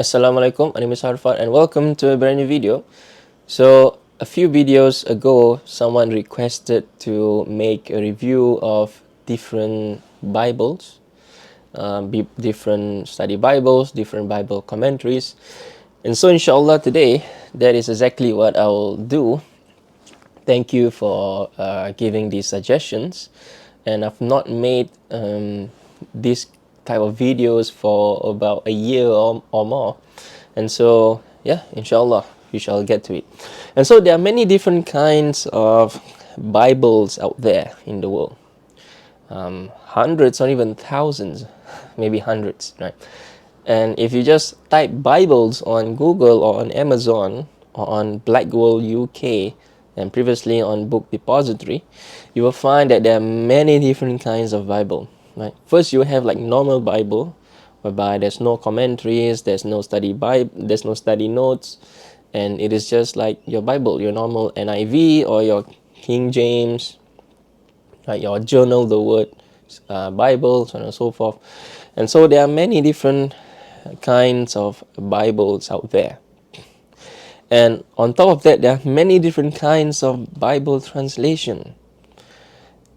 Assalamualaikum, my name is Harfat and welcome to a brand new video. So a few videos ago, someone requested to make a review of different Bibles, different study Bibles, different Bible commentaries. And so inshallah today, that is exactly what I will do. Thank you for giving these suggestions. And I've not made this type of videos for about a year or more, and so yeah, inshallah we shall get to it. And so there are many different kinds of Bibles out there in the world, hundreds or even thousands, maybe hundreds, right? And if you just type Bibles on Google or on Amazon or on Blackwell UK and previously on Book Depository, you will find that there are many different kinds of Bible. Right? First, you have like normal Bible, whereby there's no commentaries, there's no study Bible, there's no study notes, and it is just like your Bible, your normal NIV or your King James, right? Your journal, the word Bible, so on and so forth. And so there are many different kinds of Bibles out there. And on top of that, there are many different kinds of Bible translation.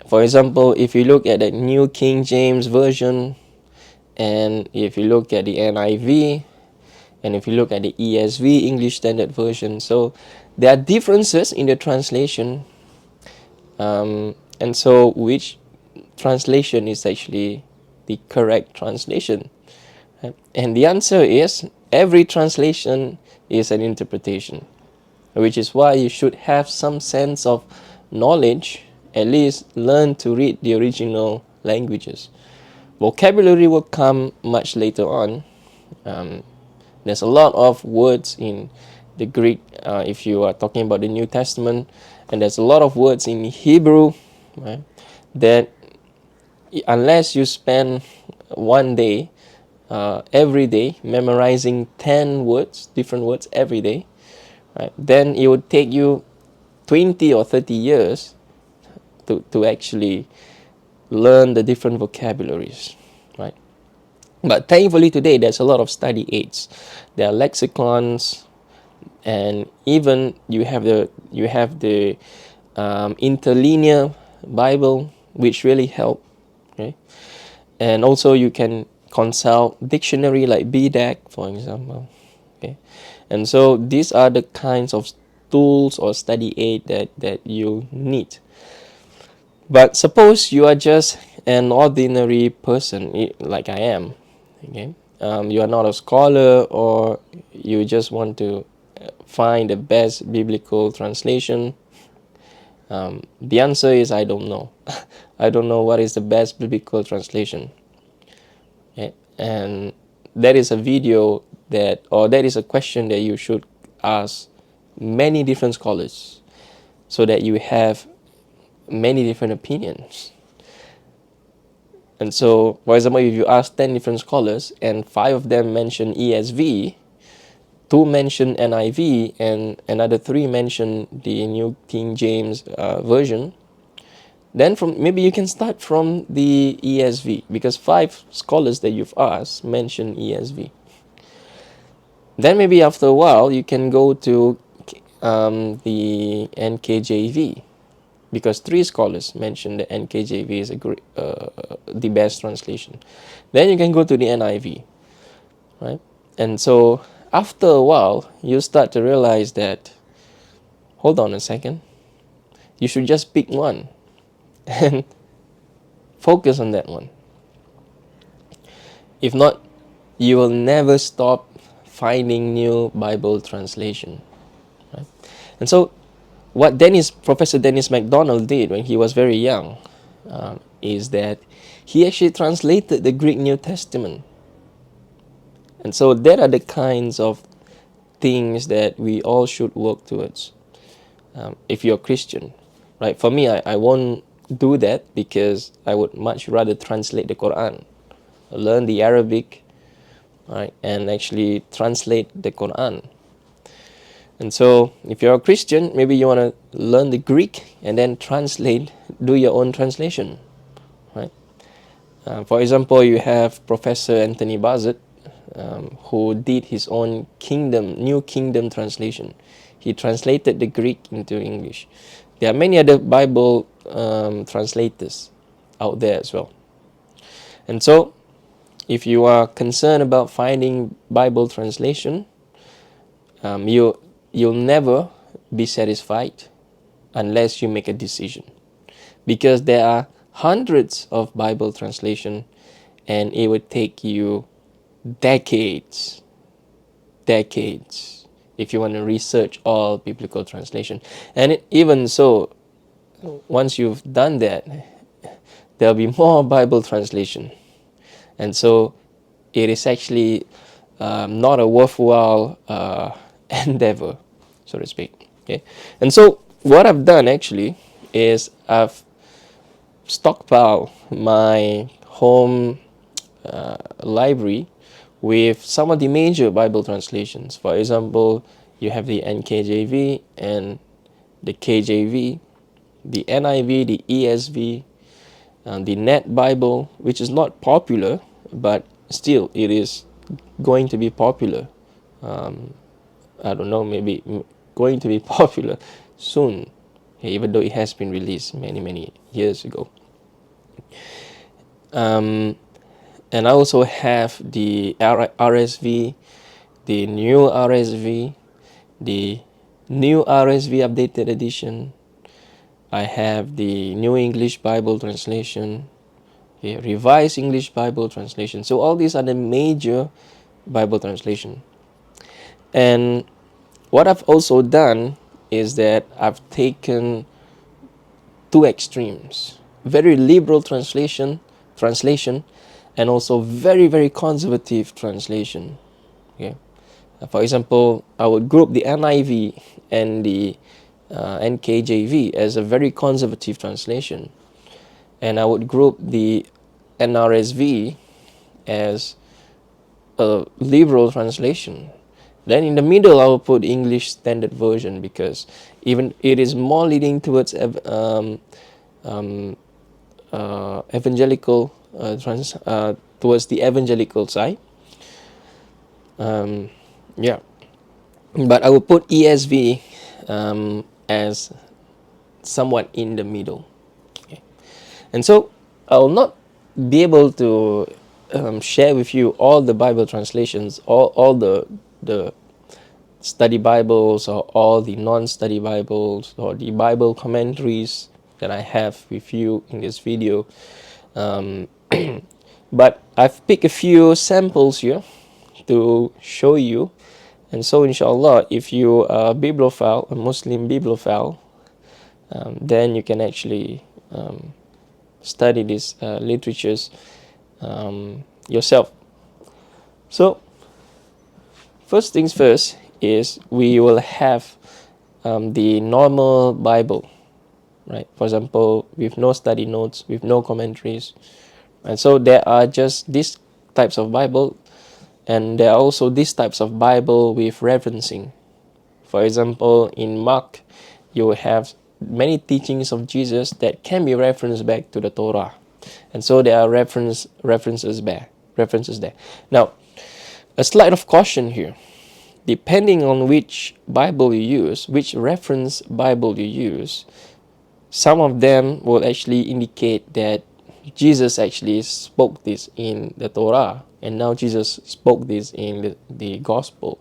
For example, if you look at the New King James Version, and if you look at the NIV, and if you look at the ESV, English Standard Version, so there are differences in the translation. And so which translation is actually the correct translation? And the answer is every translation is an interpretation, which is why you should have some sense of knowledge, at least learn to read the original languages. Vocabulary will come much later on. There's a lot of words in the Greek if you are talking about the New Testament, and there's a lot of words in Hebrew, right, that unless you spend one day, every day, memorizing 10 words, different words every day, right, then it would take you 20 or 30 years to actually learn the different vocabularies, right? But thankfully today there's a lot of study aids. There are lexicons, and even you have the interlinear Bible, which really help, okay? And also you can consult dictionary like BDAC, for example, okay? And so these are the kinds of tools or study aid that you need. But suppose you are just an ordinary person, like I am, okay? You are not a scholar, or you just want to find the best biblical translation. The answer is I don't know. I don't know what is the best biblical translation. Okay? And that is a video that is a question that you should ask many different scholars, so that you have many different opinions. And so, for example, if you ask 10 different scholars and 5 of them mention ESV, 2 mention NIV, and another 3 mention the New King James Version, then maybe you can start from the ESV, because 5 scholars that you've asked mention ESV. Then maybe after a while you can go to the NKJV, because 3 scholars mentioned the NKJV is the best translation. Then you can go to the NIV, right? And so after a while, you start to realize that, hold on a second, you should just pick one and focus on that one. If not, you will never stop finding new Bible translation, right? And so what Professor Dennis MacDonald did when he was very young is that he actually translated the Greek New Testament. And so there are the kinds of things that we all should work towards. If you're a Christian, right? For me, I won't do that, because I would much rather translate the Quran, learn the Arabic, right, and actually translate the Quran. And so if you're a Christian, maybe you want to learn the Greek and then do your own translation, right? For example, you have Professor Anthony Bassett, who did his own New Kingdom translation. He translated the Greek into English. There are many other Bible translators out there as well. And so, if you are concerned about finding Bible translation, you'll never be satisfied unless you make a decision, because there are hundreds of Bible translation, and it would take you decades if you want to research all biblical translation. And even so, once you've done that, there'll be more Bible translation, and so it is actually not a worthwhile endeavor, so to speak. Okay, and so what I've done actually is I've stockpiled my home library with some of the major Bible translations. For example, you have the NKJV and the KJV, the NIV, the ESV, the Net Bible, which is not popular, but still it is going to be popular. I don't know, maybe going to be popular soon, even though it has been released many years ago. And I also have the RSV, the new RSV, the new RSV updated edition. I have the New English Bible Translation, the Revised English Bible Translation. So all these are the major Bible translation. And what I've also done is that I've taken two extremes: very liberal translation, and also very conservative translation. Okay, for example, I would group the NIV and the NKJV as a very conservative translation, and I would group the NRSV as a liberal translation. Then in the middle, I will put English Standard Version, because even it is more leading towards evangelical towards the evangelical side. Yeah, but I will put ESV as somewhat in the middle. Okay. And so I will not be able to share with you all the Bible translations, all the study Bibles, or all the non-study Bibles, or the Bible commentaries that I have with you in this video. But I've picked a few samples here to show you. And so inshallah, if you are a bibliophile, a Muslim bibliophile, then you can actually study these literatures yourself. So first things first is we will have the normal Bible, right? For example, with no study notes, with no commentaries. And so there are just these types of Bible, and there are also these types of Bible with referencing. For example, in Mark, you have many teachings of Jesus that can be referenced back to the Torah. And so there are references there. Now, a slide of caution here. Depending on which Bible you use, which reference Bible you use, some of them will actually indicate that Jesus actually spoke this in the Torah, and now Jesus spoke this in the Gospel,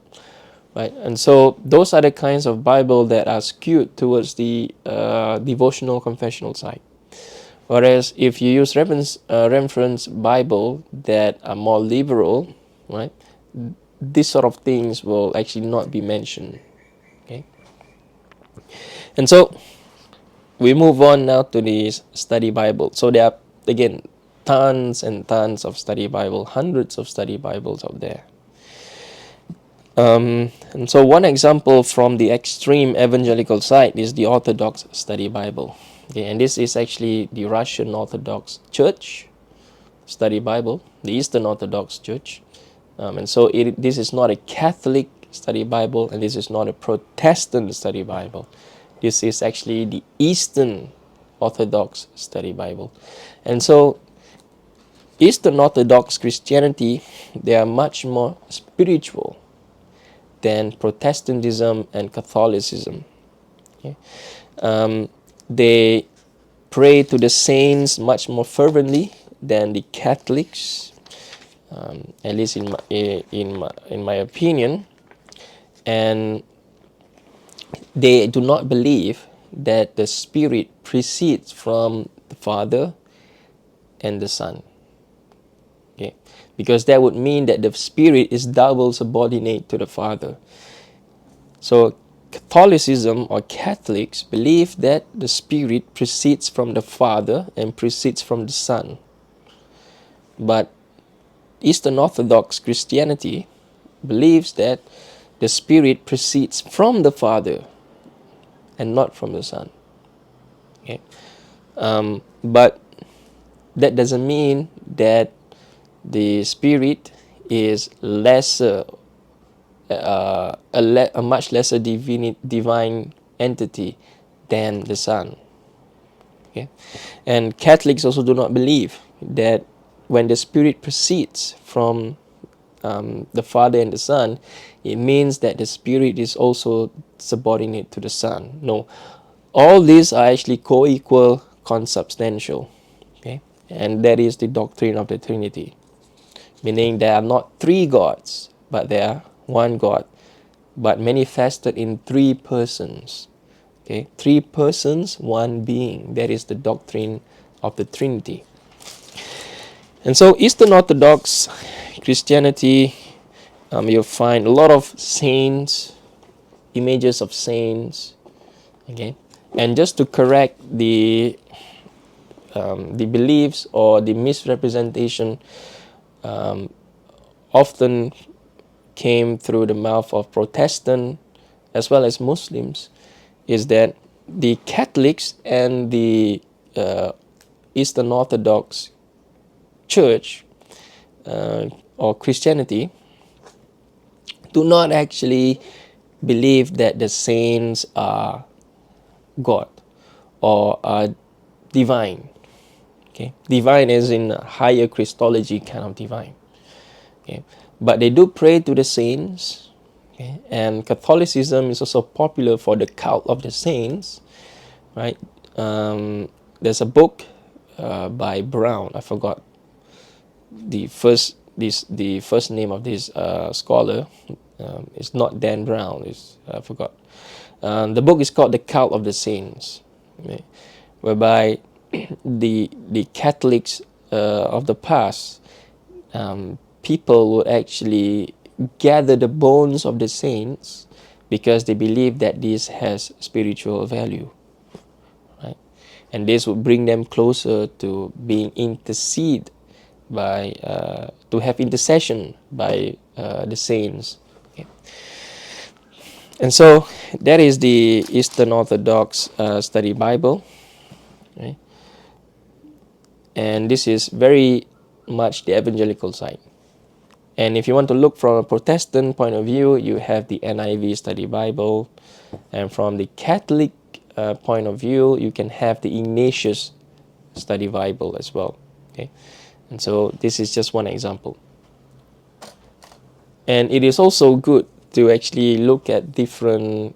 right? And so those are the kinds of Bible that are skewed towards the devotional confessional side. Whereas if you use reference Bible that are more liberal, right, these sort of things will actually not be mentioned. Okay, and so we move on now to the study Bible. So there are, again, tons and tons of study Bible, hundreds of study Bibles out there. And so one example from the extreme evangelical side is the Orthodox study Bible. Okay, and this is actually the Russian Orthodox Church study Bible, the Eastern Orthodox Church. And so this is not a Catholic study Bible, and this is not a Protestant study Bible. This is actually the Eastern Orthodox study Bible. And so Eastern Orthodox Christianity, they are much more spiritual than Protestantism and Catholicism. Okay? They pray to the saints much more fervently than the Catholics, at least in my opinion, and they do not believe that the Spirit proceeds from the Father and the Son. Okay, because that would mean that the Spirit is double subordinate to the Father. So Catholicism or Catholics believe that the Spirit proceeds from the Father and proceeds from the Son. But Eastern Orthodox Christianity believes that the Spirit proceeds from the Father and not from the Son. Okay? But that doesn't mean that the Spirit is lesser, a much lesser divine entity than the Son. Okay? And Catholics also do not believe that when the Spirit proceeds from the Father and the Son, it means that the Spirit is also subordinate to the Son. No, all these are actually co-equal, consubstantial. Okay, and that is the doctrine of the Trinity, meaning there are not three gods, but there are one God, but manifested in three persons. Okay, three persons, one being. That is the doctrine of the Trinity. And so Eastern Orthodox Christianity, you'll find a lot of saints, images of saints. Okay, and just to correct the beliefs or the misrepresentation often came through the mouth of Protestant as well as Muslims, is that the Catholics and the Eastern Orthodox Church or Christianity do not actually believe that the saints are God or are divine. Okay, divine as in higher Christology kind of divine. Okay, but they do pray to the saints. Okay, and Catholicism is also popular for the cult of the saints, right? There's a book by Brown. I forgot the first name of this scholar. It's not Dan Brown. I forgot. The book is called The Cult of the Saints, okay, whereby the Catholics of the past, people would actually gather the bones of the saints because they believe that this has spiritual value, right? And this would bring them closer to being interceded by, to have intercession by the saints. Okay. And so that is the Eastern Orthodox Study Bible. Right? And this is very much the evangelical side. And if you want to look from a Protestant point of view, you have the NIV Study Bible. And from the Catholic point of view, you can have the Ignatius Study Bible as well. Okay, and so this is just one example. And it is also good to actually look at different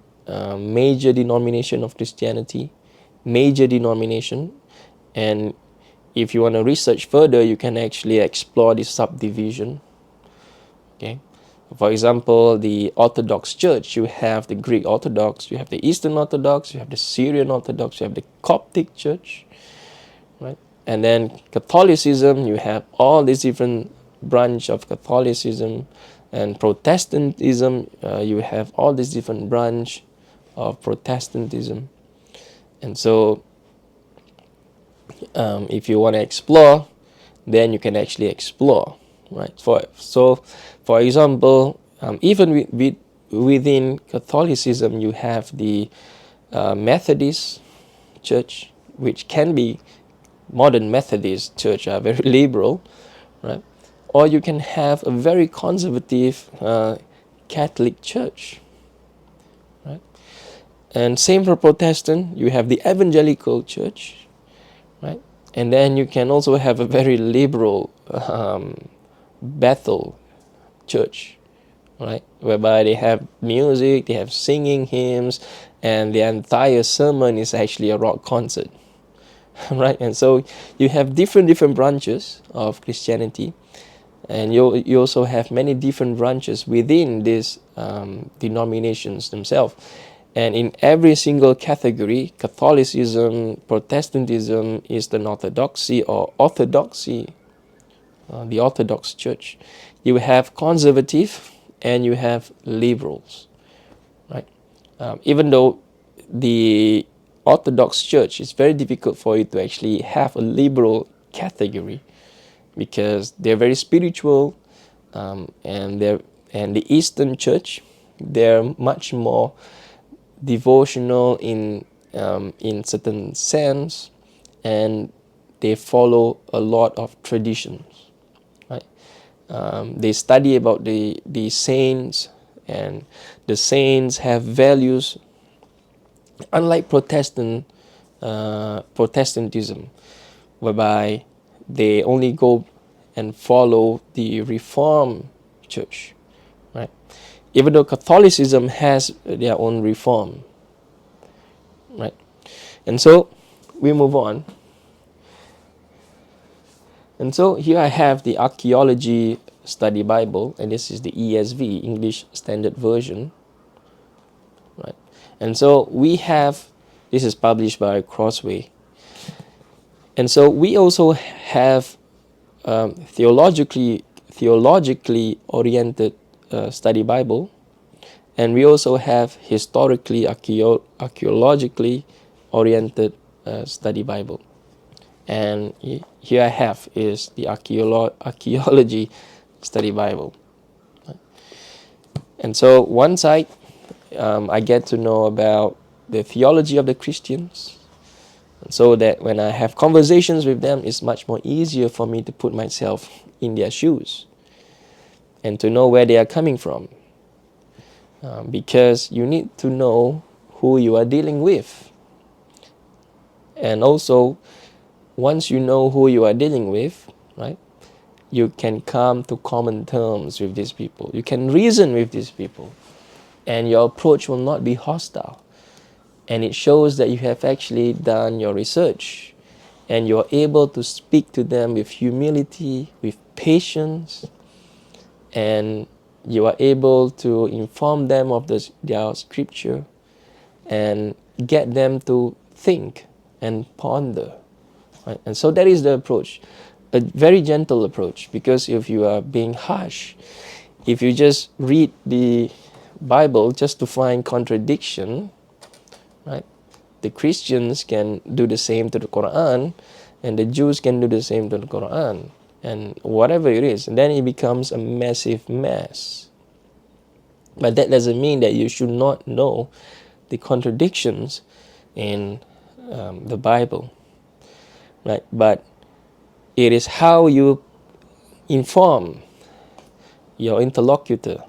major denomination of Christianity, major denomination, and if you want to research further, you can actually explore the subdivision. Okay, for example, the Orthodox Church, you have the Greek Orthodox, you have the Eastern Orthodox, you have the Syrian Orthodox, you have the Coptic Church, right? And then Catholicism, you have all these different branch of Catholicism, and Protestantism, you have all these different branch of Protestantism. And so if you want to explore, then you can actually explore, right? For example, even within Catholicism, you have the Methodist Church, which can be modern Methodist Church are very liberal, right? Or you can have a very conservative Catholic Church, right? And same for Protestant, you have the Evangelical Church, right? And then you can also have a very liberal Bethel church, right? Whereby they have music, they have singing hymns, and the entire sermon is actually a rock concert, right? And so you have different branches of Christianity, and you also have many different branches within these denominations themselves. And in every single category, Catholicism, Protestantism, Eastern Orthodoxy, or Orthodoxy, the Orthodox Church, you have conservative and you have liberals, right? Even though the Orthodox Church, it's very difficult for you to actually have a liberal category because they're very spiritual, and the Eastern Church, they're much more devotional in certain sense, and they follow a lot of traditions, right? They study about the saints, and the saints have values, unlike Protestantism, whereby they only go and follow the Reformed Church, right? Even though Catholicism has their own reform, right? And so we move on. And so here I have the Archaeology Study Bible, and this is the ESV, English Standard Version, right? And so we have, this is published by Crossway. And so we also have theologically oriented study Bible, and we also have historically archaeologically oriented study Bible. And here I have is the Archaeology Study Bible. And so one side, I get to know about the theology of the Christians, so that when I have conversations with them, it's much more easier for me to put myself in their shoes and to know where they are coming from. Because you need to know who you are dealing with. And also, once you know who you are dealing with, right, you can come to common terms with these people. You can reason with these people, and your approach will not be hostile. And it shows that you have actually done your research, and you're able to speak to them with humility, with patience, and you are able to inform them of their scripture and get them to think and ponder. Right? And so that is the approach, a very gentle approach, because if you are being harsh, if you just read the Bible just to find contradiction, right? The Christians can do the same to the Quran, and the Jews can do the same to the Quran, and whatever it is, and then it becomes a massive mess. But that doesn't mean that you should not know the contradictions in the Bible, right? But it is how you inform your interlocutor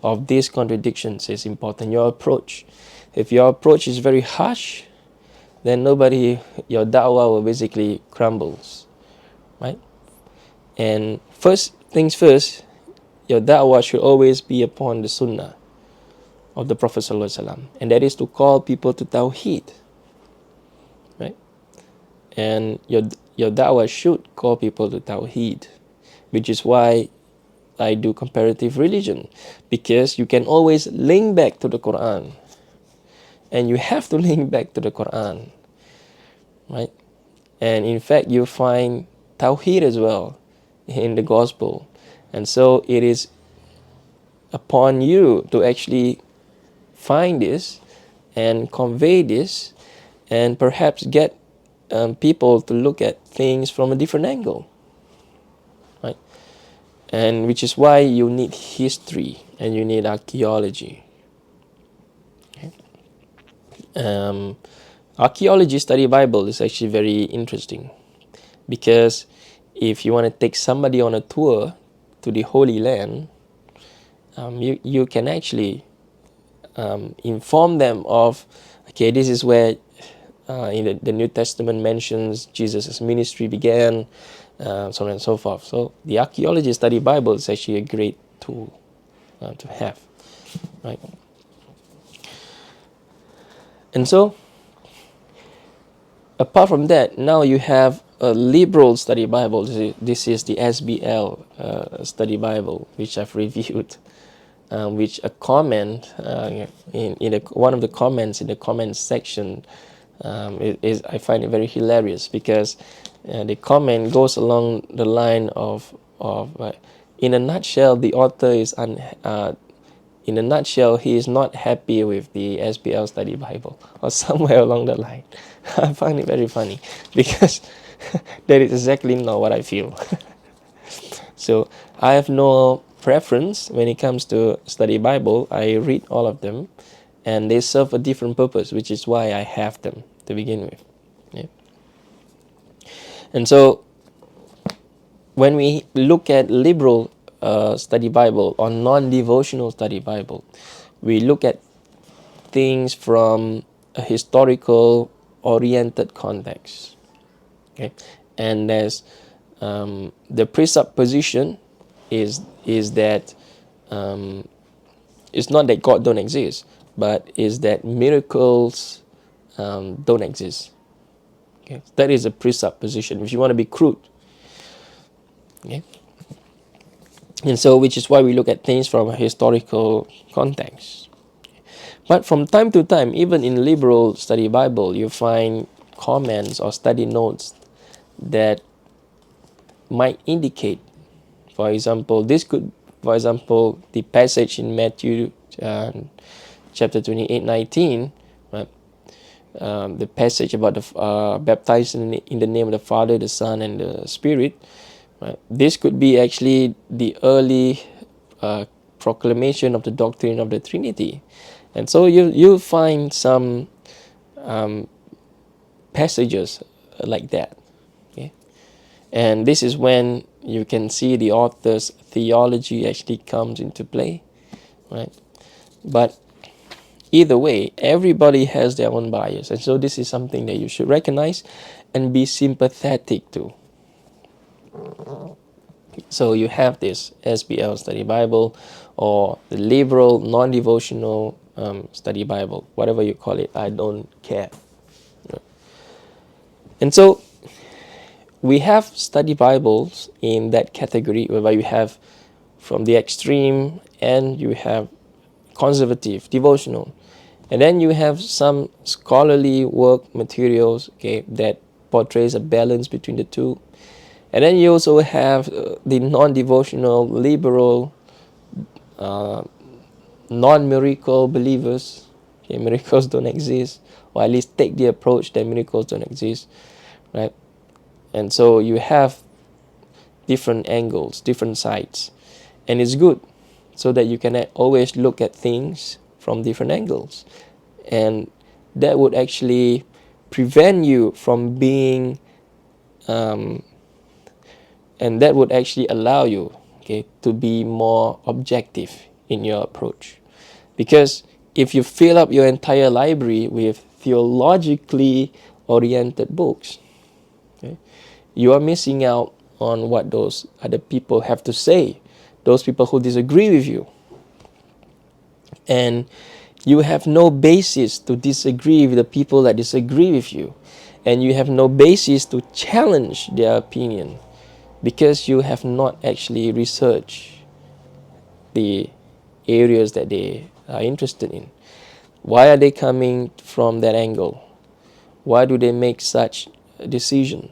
of these contradictions is important. Your approach. If your approach is very harsh, then your da'wah will basically crumbles, right? And first things first, your da'wah should always be upon the sunnah of the Prophet ﷺ, and that is to call people to Tawheed, right? And your da'wah should call people to Tawheed, which is why I do comparative religion, because you can always link back to the Quran, and you have to link back to the Quran, right? And in fact, you find Tawheed as well in the Gospel, and so it is upon you to actually find this and convey this, and perhaps get people to look at things from a different angle, right? And which is why you need history and you need archaeology. Okay? Archaeology Study Bible is actually very interesting, because if you want to take somebody on a tour to the Holy Land, you can actually inform them of, okay, this is where in the New Testament mentions Jesus' ministry began, so on and so forth. So the Archaeology Study Bible is actually a great tool to have, right? And so, apart from that, now you have a liberal study Bible. This is the SBL study Bible, which I've reviewed, which a comment in one of the comments in the comments section is I find it very hilarious, because the comment goes along the line of in a nutshell, the author is in a nutshell, he is not happy with the SBL study Bible, or somewhere along the line. I find it very funny, because that is exactly not what I feel. So I have no preference when it comes to study Bible. I read all of them, and they serve a different purpose, which is why I have them to begin with. Yeah. And so when we look at liberal study Bible or non-devotional study Bible, we look at things from a historical oriented context. Okay, and there's the presupposition is that it's not that God don't exist, but is that miracles don't exist. Okay, that is a presupposition, if you want to be crude. Okay, and so which is why we look at things from a historical context. But from time to time, even in liberal study Bible, you find comments or study notes that might indicate, for example, the passage in Matthew chapter 28:19, right? The passage about the baptized in the name of the Father, the Son, and the Spirit. Right? This could be actually the early proclamation of the doctrine of the Trinity. And so you'll find some passages like that. Okay? And this is when you can see the author's theology actually comes into play. Right? But either way, everybody has their own bias. And so this is something that you should recognize and be sympathetic to. So you have this SBL study Bible, or the liberal non-devotional study Bible, whatever you call it, I don't care. And so we have study Bibles in that category, whereby you have from the extreme and you have conservative, devotional. And then you have some scholarly work materials, okay, that portrays a balance between the two. And then you also have the non-devotional, liberal, non-miracle believers. Okay, miracles don't exist, or at least take the approach that miracles don't exist, right? And so you have different angles, different sides, and it's good so that you can always look at things from different angles, and that would actually prevent you from being and that would actually allow you, okay, to be more objective in your approach. Because if you fill up your entire library with theologically oriented books, okay, you are missing out on what those other people have to say, those people who disagree with you. And you have no basis to disagree with the people that disagree with you. And you have no basis to challenge their opinion, because you have not actually researched the areas that they are interested in. Why are they coming from that angle? Why do they make such a decision?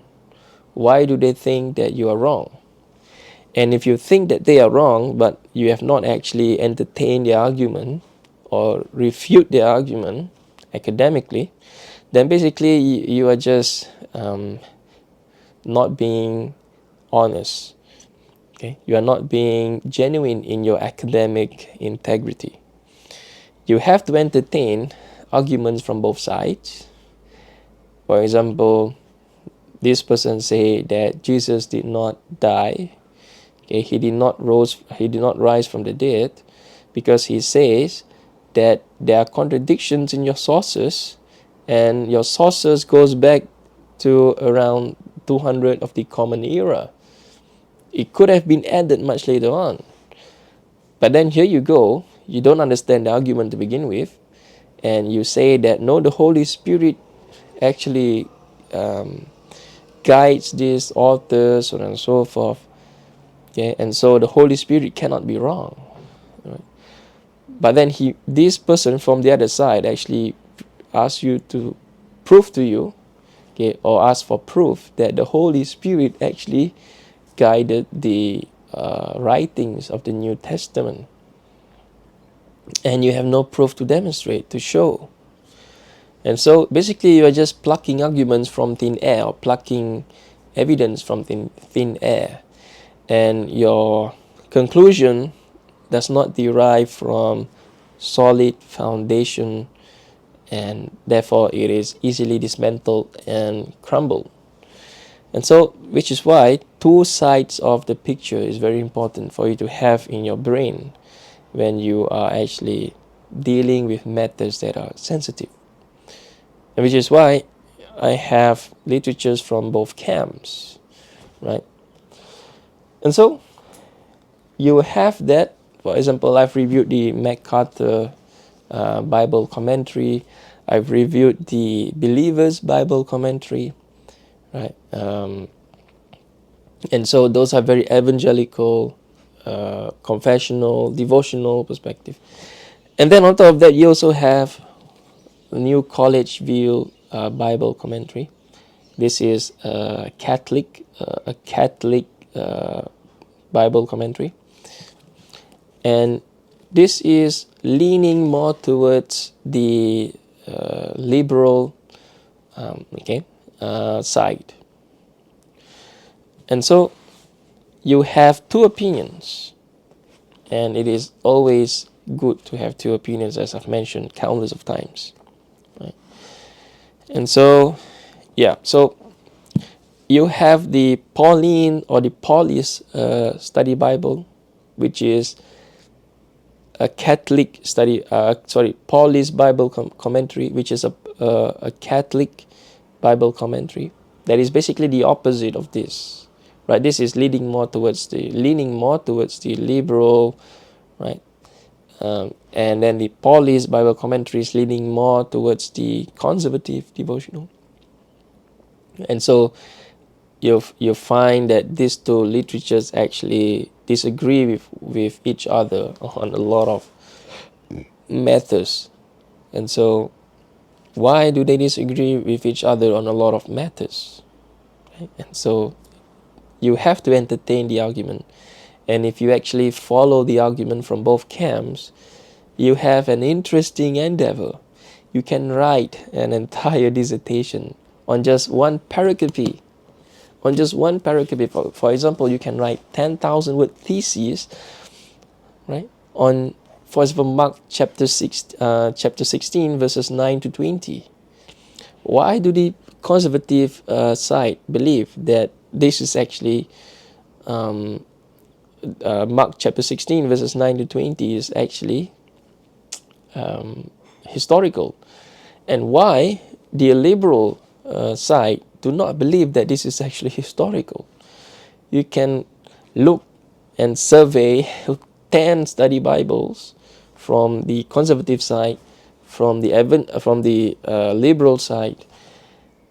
Why do they think that you are wrong? And if you think that they are wrong, but you have not actually entertained their argument or refute their argument academically, then basically you are just not being honest. Okay, you are not being genuine in your academic integrity. You have to entertain arguments from both sides. For example, this person say that Jesus did not die. Okay, he did not rise from the dead, because he says that there are contradictions in your sources, and your sources goes back to around 200 of the Common Era. It could have been added much later on. But then here you go, you don't understand the argument to begin with, and you say that no, the Holy Spirit actually guides these authors, so on and so forth. Okay, and so the Holy Spirit cannot be wrong. Right? But then this person from the other side actually asks you to prove to you, okay, or ask for proof that the Holy Spirit actually guided the writings of the New Testament. And you have no proof to demonstrate, to show. And so basically you are just plucking arguments from thin air, or plucking evidence from thin air. And your conclusion does not derive from solid foundation, and therefore it is easily dismantled and crumbled. And so, which is why two sides of the picture is very important for you to have in your brain when you are actually dealing with matters that are sensitive. And which is why I have literatures from both camps, right? And so you have that. For example, I've reviewed the MacArthur Bible commentary. I've reviewed the Believer's Bible commentary, right? And so those are very evangelical, confessional, devotional perspective. And then on top of that, you also have the New College View Bible commentary. This is a Catholic Bible commentary, and this is leaning more towards the liberal side. And so you have two opinions, and it is always good to have two opinions, as I've mentioned countless of times. Right? And so, so you have the Pauline or the Paulist study Bible, which is a Catholic study, Paulist Bible commentary, which is a Catholic Bible commentary. That is basically the opposite of this, right? This is leaning more towards the liberal, right? And then the Paulist Bible commentary is leaning more towards the conservative devotional. And so you find that these two literatures actually disagree with each other on a lot of matters. And so why do they disagree with each other on a lot of matters? Right? And so you have to entertain the argument. And if you actually follow the argument from both camps, you have an interesting endeavor. You can write an entire dissertation on just one pericope. For example, you can write 10,000 word theses, right? On, for example, Mark chapter 16, verses 9 to 20. Why do the conservative side believe that this is actually Mark chapter 16, verses 9 to 20 is actually historical? And why the liberal side do not believe that this is actually historical? You can look and survey 10 study Bibles from the conservative side, from the liberal side,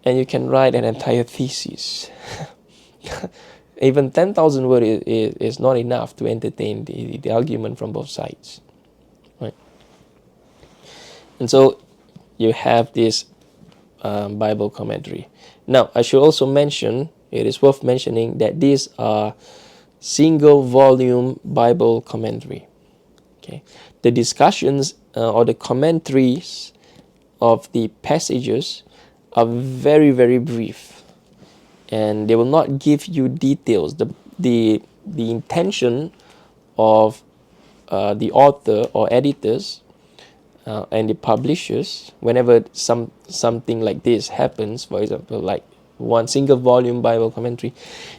and you can write an entire thesis. Even 10,000 words is not enough to entertain the argument from both sides, right? And so you have this Bible commentary. Now, I should also mention, it is worth mentioning that these are single volume Bible commentary. Okay, the discussions or the commentaries of the passages are very, very brief, and they will not give you details. The intention of the author or editors and the publishers, whenever something like this happens, for example, like one single volume Bible commentary,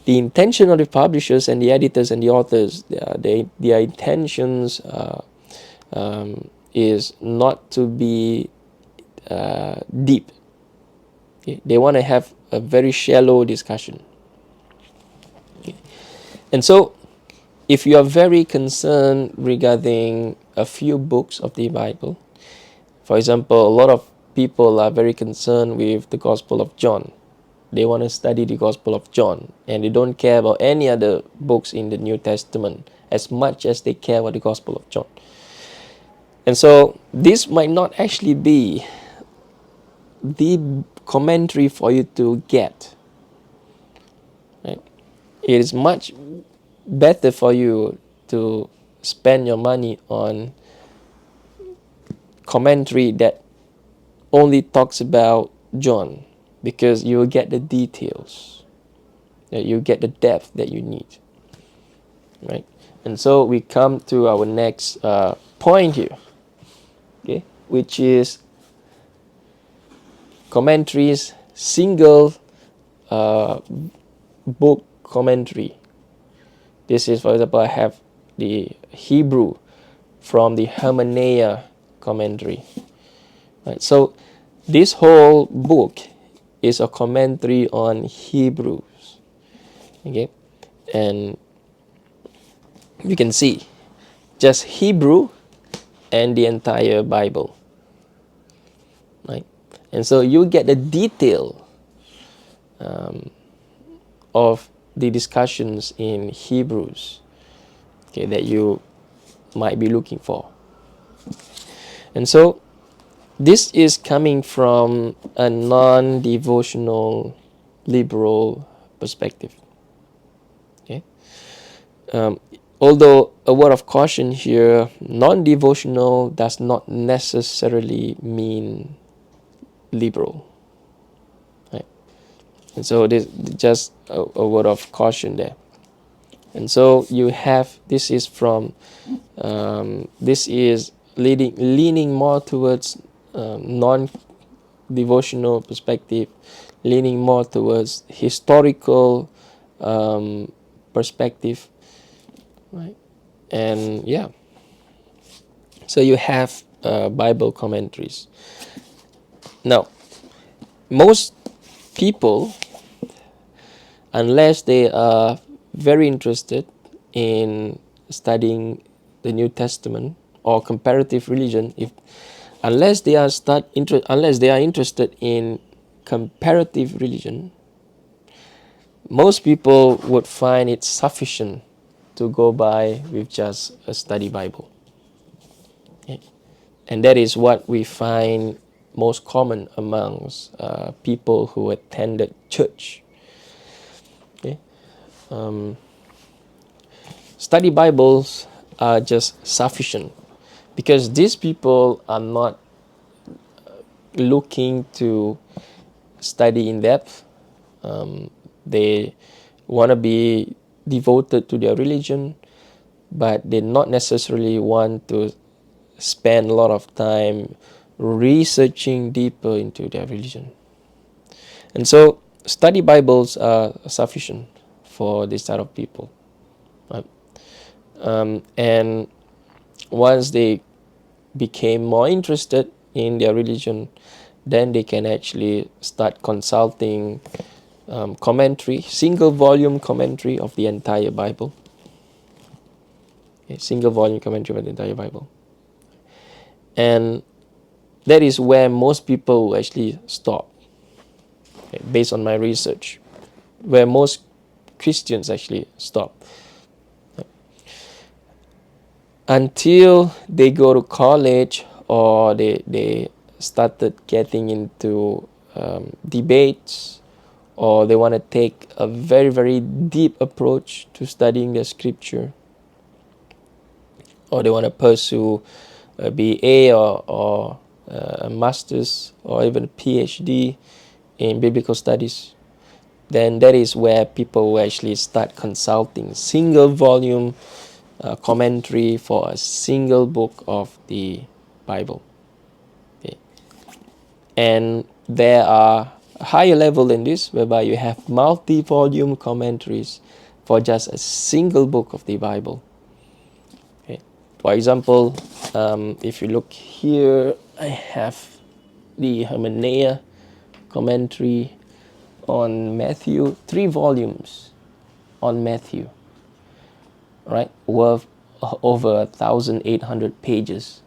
the intention of the publishers and the editors and the authors, their intentions is not to be deep. Okay? They want to have a very shallow discussion. Okay? And so, if you are very concerned regarding a few books of the Bible, for example, a lot of people are very concerned with the Gospel of John. They want to study the Gospel of John, and they don't care about any other books in the New Testament as much as they care about the Gospel of John. And so this might not actually be the commentary for you to get. Right? It is much better for you to spend your money on commentary that only talks about John, because you will get the details, you get the depth that you need, right? And so we come to our next point here, okay, which is commentaries, single book commentary. This is, for example, I have the Hebrew from the Hermeneia commentary. Right, so this whole book is a commentary on Hebrews. Okay, and you can see just Hebrew and the entire Bible. Right, and so you get the detail of the discussions in Hebrews, okay, that you might be looking for. And so this is coming from a non-devotional liberal perspective. Okay? Although a word of caution here, non-devotional does not necessarily mean liberal. Right? And so this just a word of caution there. And so you have, this is from, this is leaning more towards non-devotional perspective, leaning more towards historical perspective, right? And yeah, so you have Bible commentaries. Now, most people, unless they are very interested in studying the New Testament or comparative religion, unless they are interested in comparative religion, most people would find it sufficient to go by with just a study Bible. Okay? And that is what we find most common amongst people who attended church. Okay? Study Bibles are just sufficient because these people are not looking to study in depth. They want to be devoted to their religion, but they not necessarily want to spend a lot of time researching deeper into their religion. And so study Bibles are sufficient for this type of people. Right? And once they became more interested in their religion, then they can actually start consulting commentary, single volume commentary of the entire Bible. Okay, single volume commentary of the entire Bible. And that is where most people will actually stop, okay, based on my research, where most Christians actually stop. Until they go to college or they started getting into debates, or they want to take a very, very deep approach to studying the scripture, or they want to pursue a BA or a master's or even a PhD in biblical studies, then that is where people will actually start consulting single volume commentary for a single book of the Bible. Okay. And there are higher level than this, whereby you have multi-volume commentaries for just a single book of the Bible. Okay. For example, if you look here, I have the Hermeneia commentary on Matthew, 3 volumes on Matthew, right, worth over 1,800 pages,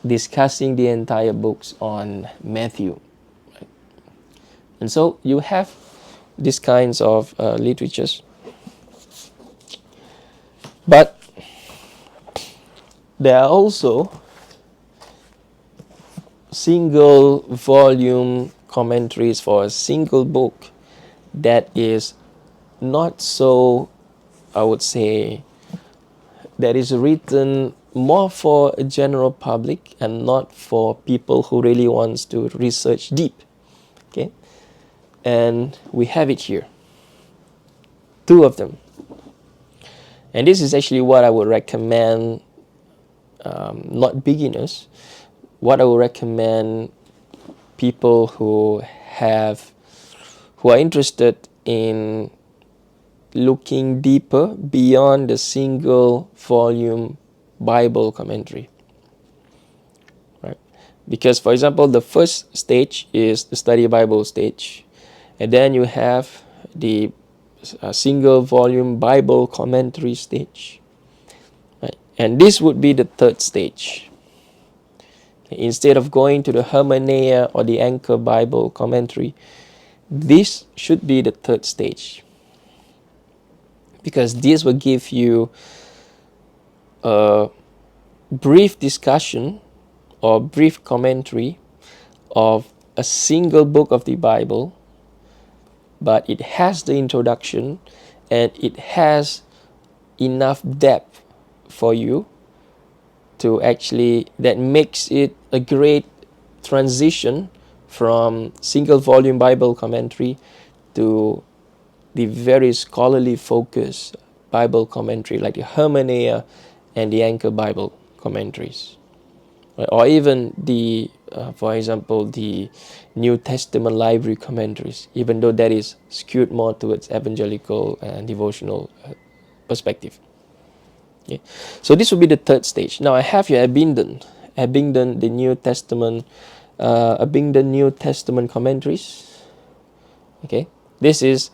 discussing the entire books on Matthew. Right? And so you have these kinds of literatures. But there are also single volume commentaries for a single book that is not so, I would say, that is written more for a general public and not for people who really wants to research deep. Okay, and we have it here, 2 of them, and this is actually what I would recommend, not beginners, what I would recommend people who are interested in looking deeper beyond the single volume Bible commentary, right? Because, for example, the first stage is the study Bible stage, and then you have the single volume Bible commentary stage, right? And this would be the 3rd stage. Instead of going to the Hermeneia or the Anchor Bible commentary, this should be the 3rd stage, because this will give you a brief discussion or brief commentary of a single book of the Bible, but it has the introduction and it has enough depth for you to actually, that makes it a great transition from single volume Bible commentary to the very scholarly focused Bible commentary like the Hermeneia and the Anchor Bible commentaries, or even the for example, the New Testament library commentaries, even though that is skewed more towards evangelical and devotional perspective. Okay. So this will be the 3rd stage. Now I have here Abingdon, the New Testament, Abingdon New Testament commentaries. Okay, this is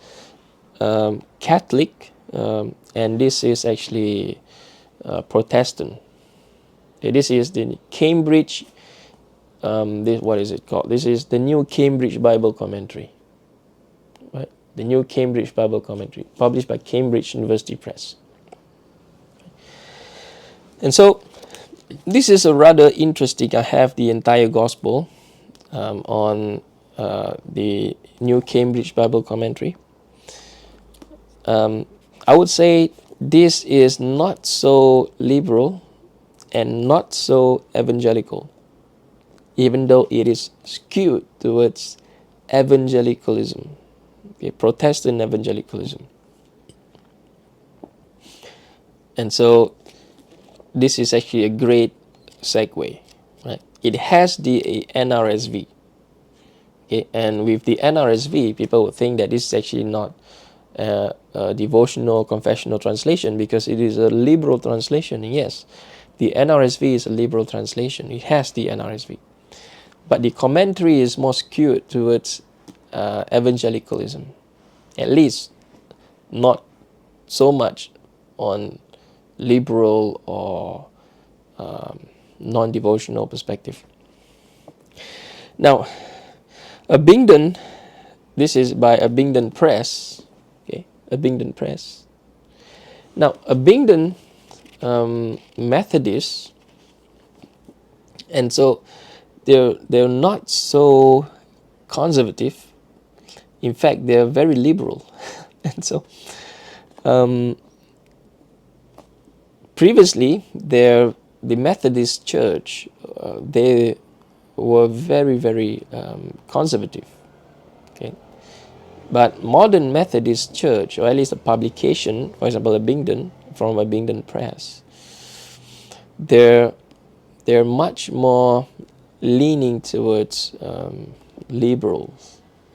Catholic, and this is actually Protestant. Okay, this is the Cambridge. What is it called? This is the New Cambridge Bible Commentary. Right, the New Cambridge Bible Commentary, published by Cambridge University Press. And so this is a rather interesting. I have the entire Gospel on the New Cambridge Bible Commentary. I would say this is not so liberal and not so evangelical, even though it is skewed towards evangelicalism, okay, Protestant evangelicalism. And so this is actually a great segue, right? It has the NRSV, okay, and with the NRSV, people would think that this is actually not a devotional confessional translation because it is a liberal translation. And yes, the NRSV is a liberal translation. It has the NRSV, but the commentary is more skewed towards evangelicalism, at least not so much on liberal or non-devotional perspective. Now, Abingdon, this is by Abingdon Press. Okay, Abingdon Press. Now, Abingdon Methodist, and so they're not so conservative. In fact, they're very liberal, and so. Previously, the Methodist Church, they were very, very conservative. Okay, but modern Methodist Church, or at least a publication, for example, Abingdon from Abingdon Press, they're much more leaning towards liberal,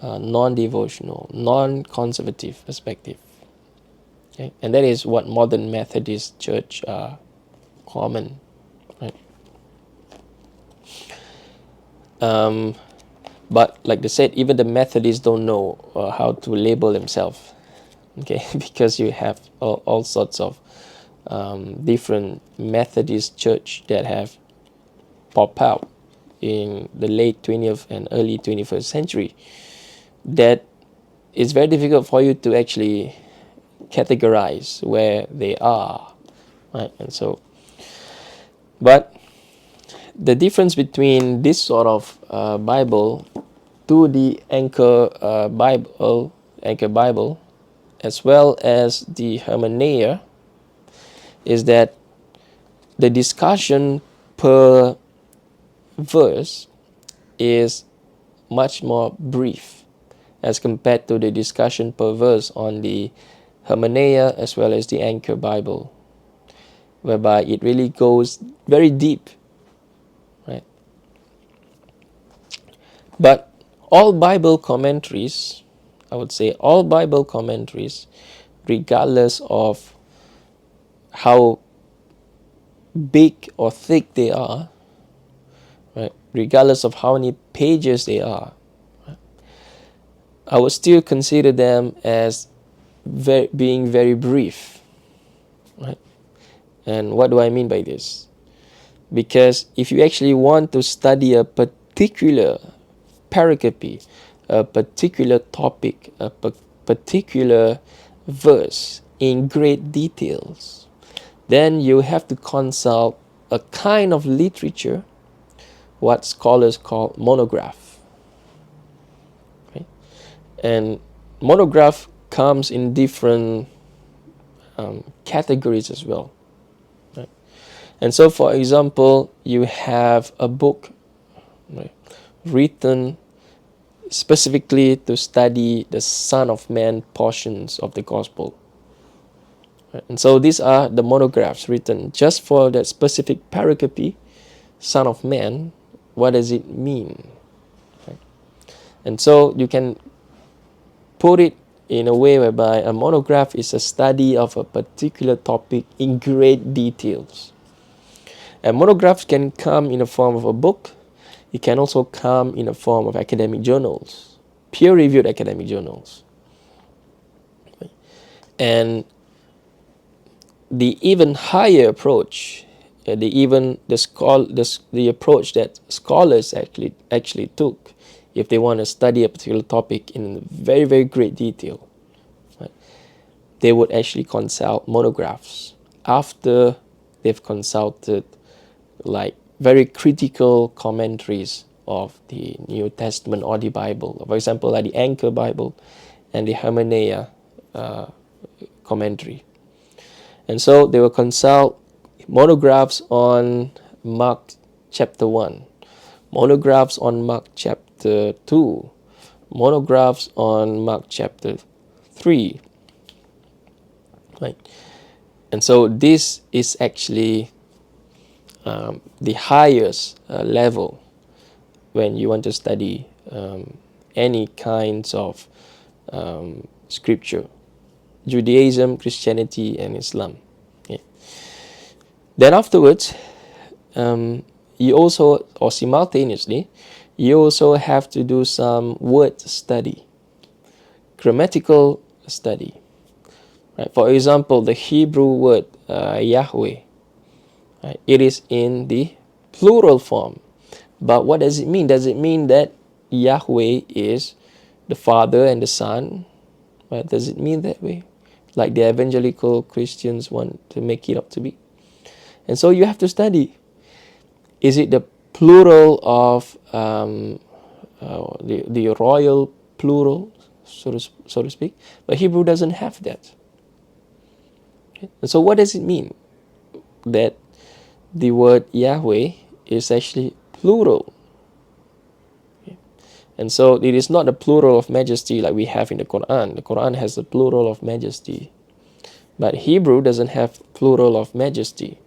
non-devotional, non-conservative perspective. Okay? And that is what modern Methodist Church are common. Right? But like I said, even the Methodists don't know how to label themselves, okay? Because you have all sorts of different Methodist church that have popped out in the late 20th and early 21st century, that it's very difficult for you to actually categorize where they are, right? And so, but the difference between this sort of Bible to the anchor Bible, as well as the Hermeneia, is that the discussion per verse is much more brief as compared to the discussion per verse on the Hermeneia as well as the Anchor Bible, whereby it really goes very deep, right? But all Bible commentaries, I would say all Bible commentaries, regardless of how big or thick they are, right, regardless of how many pages they are, I would still consider them as being very brief, right? And what do I mean by this? Because if you actually want to study a particular pericope, a particular topic, a particular verse in great details, then you have to consult a kind of literature, what scholars call monograph. Okay? And monograph comes in different categories as well. Right? And so, for example, you have a book, right, written specifically to study the Son of Man portions of the Gospel. Right? And so these are the monographs written just for that specific pericope, Son of Man. What does it mean? Right? And so you can put it in a way whereby a monograph is a study of a particular topic in great details. And monographs can come in the form of a book. It can also come in the form of academic journals, peer-reviewed academic journals. And the even higher approach, the approach that scholars actually took, if they want to study a particular topic in very, very great detail, right, they would actually consult monographs after they've consulted like very critical commentaries of the New Testament or the Bible. For example, like the Anchor Bible and the Hermeneia commentary. And so they will consult monographs on Mark chapter 1, monographs on Mark chapter 2, monographs on Mark chapter 3. Right? And so this is actually the highest level when you want to study any kinds of scripture, Judaism, Christianity, and Islam. Okay. Then afterwards, you also, or simultaneously, you also have to do some word study, grammatical study. Right? For example, the Hebrew word Yahweh, right? It is in the plural form. But what does it mean? Does it mean that Yahweh is the Father and the Son? Right? Does it mean that way? Like the evangelical Christians want to make it up to be. And so you have to study. Is it the plural of the royal plural, so to speak? But Hebrew doesn't have that. Okay? And so what does it mean that the word Yahweh is actually plural? Okay? And so it is not the plural of majesty like we have in the Quran. The Quran has the plural of majesty. But Hebrew doesn't have plural of majesty.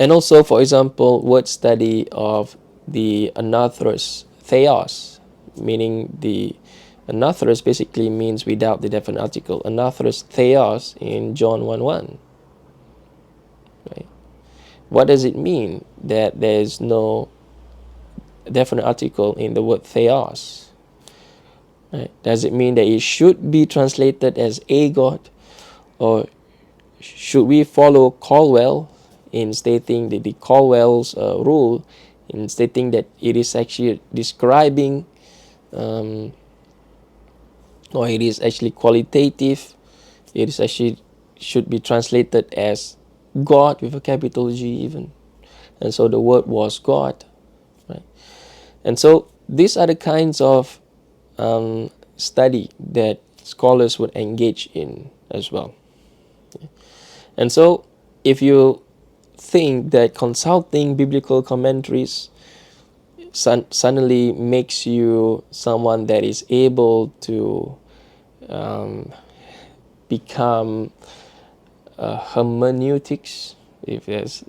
And also, for example, word study of the anathoros, theos, meaning the anathoros basically means without the definite article. Anathoros theos in John 1:1. Right? What does it mean that there is no definite article in the word theos. Right? Does it mean that it should be translated as a god, or should we follow Caldwell in stating the Caldwell's rule, in stating that it is actually describing, or it is actually qualitative, it is actually should be translated as God with a capital G even, and so the word was God, right? And so these are the kinds of study that scholars would engage in as well. And so if you think that consulting biblical commentaries suddenly makes you someone that is able to become hermeneutics, if there's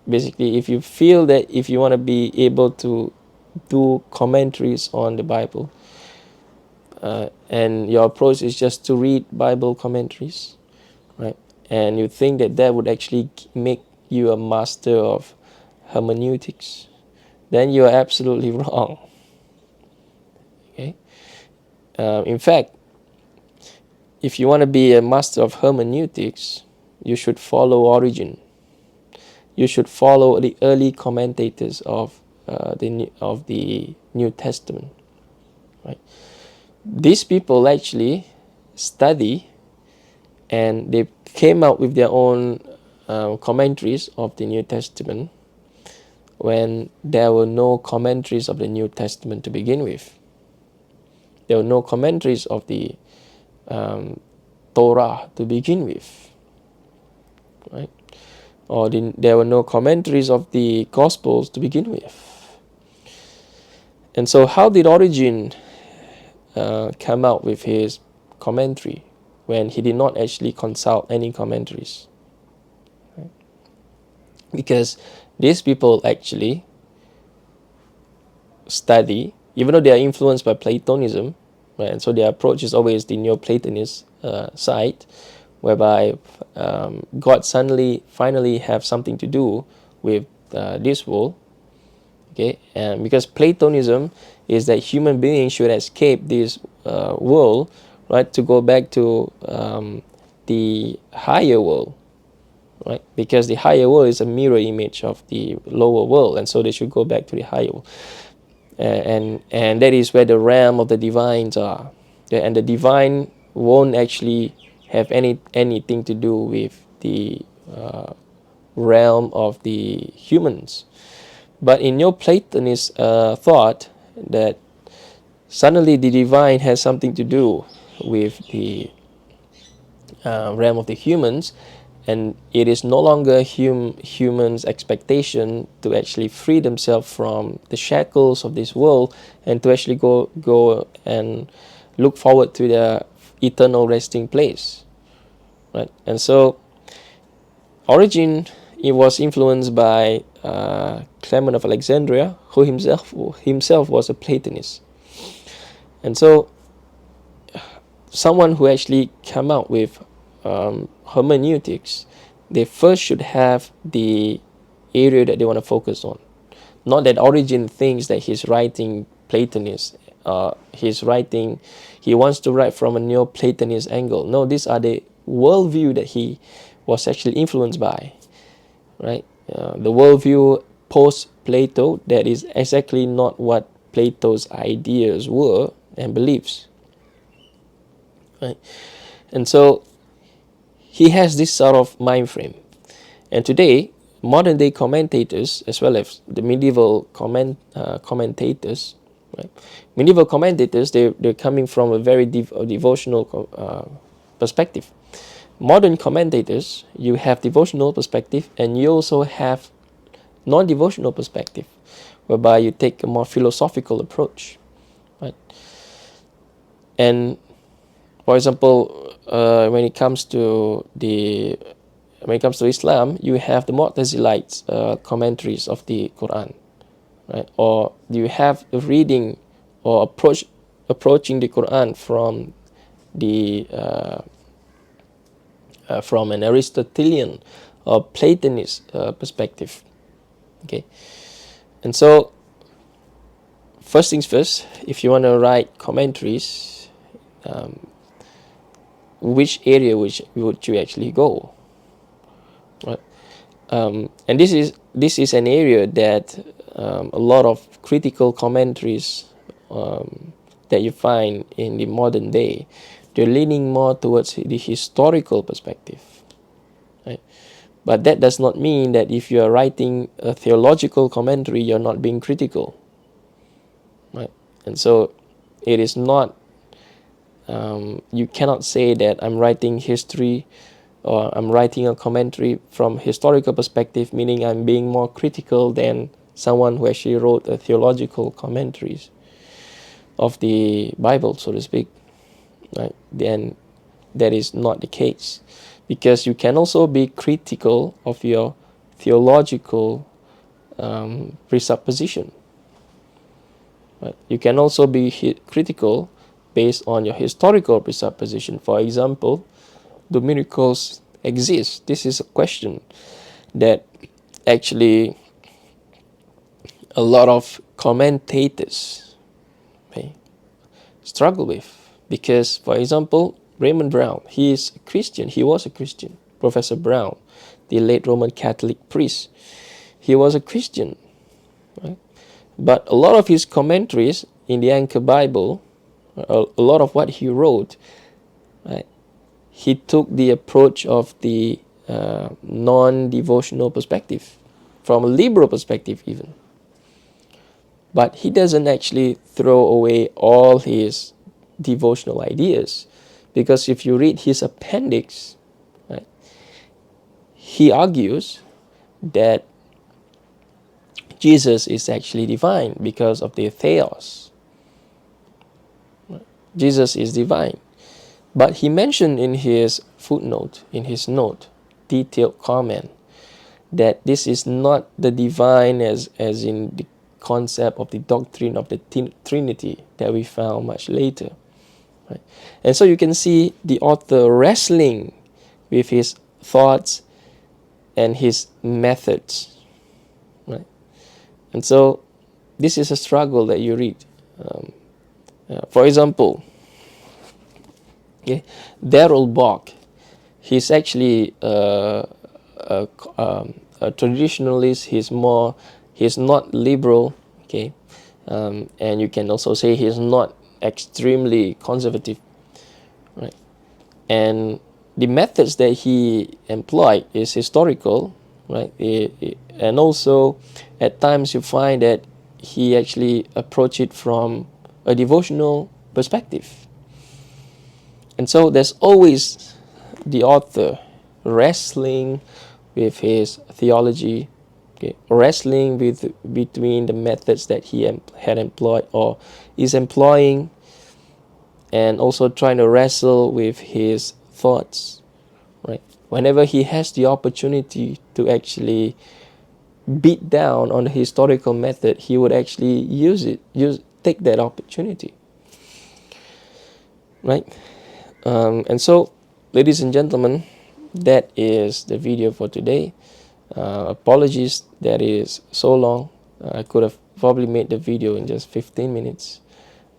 basically, if you feel that if you want to be able to do commentaries on the Bible, and your approach is just to read Bible commentaries, right? And you think that that would actually make you a master of hermeneutics, then you are absolutely wrong. Okay. In fact, if you want to be a master of hermeneutics, you should follow Origen. You should follow the early commentators of the New Testament. Right? These people actually study, and they came out with their own commentaries of the New Testament when there were no commentaries of the New Testament to begin with. There were no commentaries of the Torah to begin with, right? Or there were no commentaries of the Gospels to begin with. And so how did Origen come out with his commentary when he did not actually consult any commentaries? Right? Because these people actually study, even though they are influenced by Platonism, right? And so their approach is always the Neoplatonist side, whereby God finally have something to do with this world. Okay, and because Platonism is that human beings should escape this world, right, to go back to the higher world, right? Because the higher world is a mirror image of the lower world, and so they should go back to the higher world. And that is where the realm of the divines are. And the divine won't actually have anything to do with the realm of the humans. But in Neoplatonist thought, that suddenly the divine has something to do with the realm of the humans, and it is no longer humans' expectation to actually free themselves from the shackles of this world and to actually go and look forward to their eternal resting place, right? And so Origen, he was influenced by Clement of Alexandria, who himself was a Platonist. And so someone who actually came out with hermeneutics, they first should have the area that they want to focus on. Not that Origen thinks that he's writing Platonist. He wants to write from a Neoplatonist angle. No, these are the worldview that he was actually influenced by, right? The worldview post-Plato, that is exactly not what Plato's ideas were and beliefs, right? And so he has this sort of mind frame. And today, modern day commentators, as well as the medieval commentators, right? Medieval commentators, they're coming from a very devotional perspective. Modern commentators, you have devotional perspective, and you also have non-devotional perspective, whereby you take a more philosophical approach, right? And for example, when it comes to Islam, you have the Mu'tazilites commentaries of the Quran, right? Or you have the reading or approaching the Quran from from an Aristotelian or Platonist perspective. Okay, and so first things first, if you want to write commentaries, which area would you actually go, right? And this is an area that a lot of critical commentaries that you find in the modern day, they're leaning more towards the historical perspective, right? But that does not mean that if you are writing a theological commentary, you're not being critical, right? And so it is not, you cannot say that I'm writing history or I'm writing a commentary from historical perspective, meaning I'm being more critical than someone who actually wrote a theological commentaries of the Bible, so to speak, right? Then that is not the case, because you can also be critical of your theological presupposition, right? You can also be critical based on your historical presupposition. For example, do miracles exist? This is a question that actually a lot of commentators may struggle with, because, for example, Raymond Brown, he is a Christian. He was a Christian. Professor Brown, the late Roman Catholic priest, he was a Christian, right? But a lot of his commentaries in the Anchor Bible, a lot of what he wrote, right, he took the approach of the non-devotional perspective, from a liberal perspective even. But he doesn't actually throw away all his devotional ideas, because if you read his appendix, right, he argues that Jesus is actually divine because of the theos. Jesus is divine. But he mentioned in his footnote, in his note, detailed comment, that this is not the divine as in the concept of the doctrine of the Trinity that we found much later, right? And so you can see the author wrestling with his thoughts and his methods, right? And so this is a struggle that you read. For example, okay, Darrell Bock, he's actually a traditionalist. He's not liberal, okay, and you can also say he's not extremely conservative, right? And the methods that he employed is historical, right? And also at times you find that he actually approached it from a devotional perspective. And so there's always the author wrestling with his theology, okay, wrestling between the methods that he had employed or is employing, and also trying to wrestle with his thoughts, right? Whenever he has the opportunity to actually beat down on the historical method, he would actually take that opportunity, right? And so, ladies and gentlemen, that is the video for today. Apologies that it is so long. I could have probably made the video in just 15 minutes.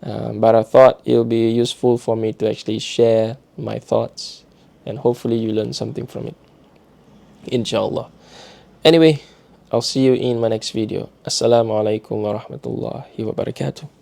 But I thought it'll be useful for me to actually share my thoughts, and hopefully you learn something from it, inshallah. Anyway, I'll see you in my next video. Assalamu alaikum wa rahmatullahi wa barakatuh.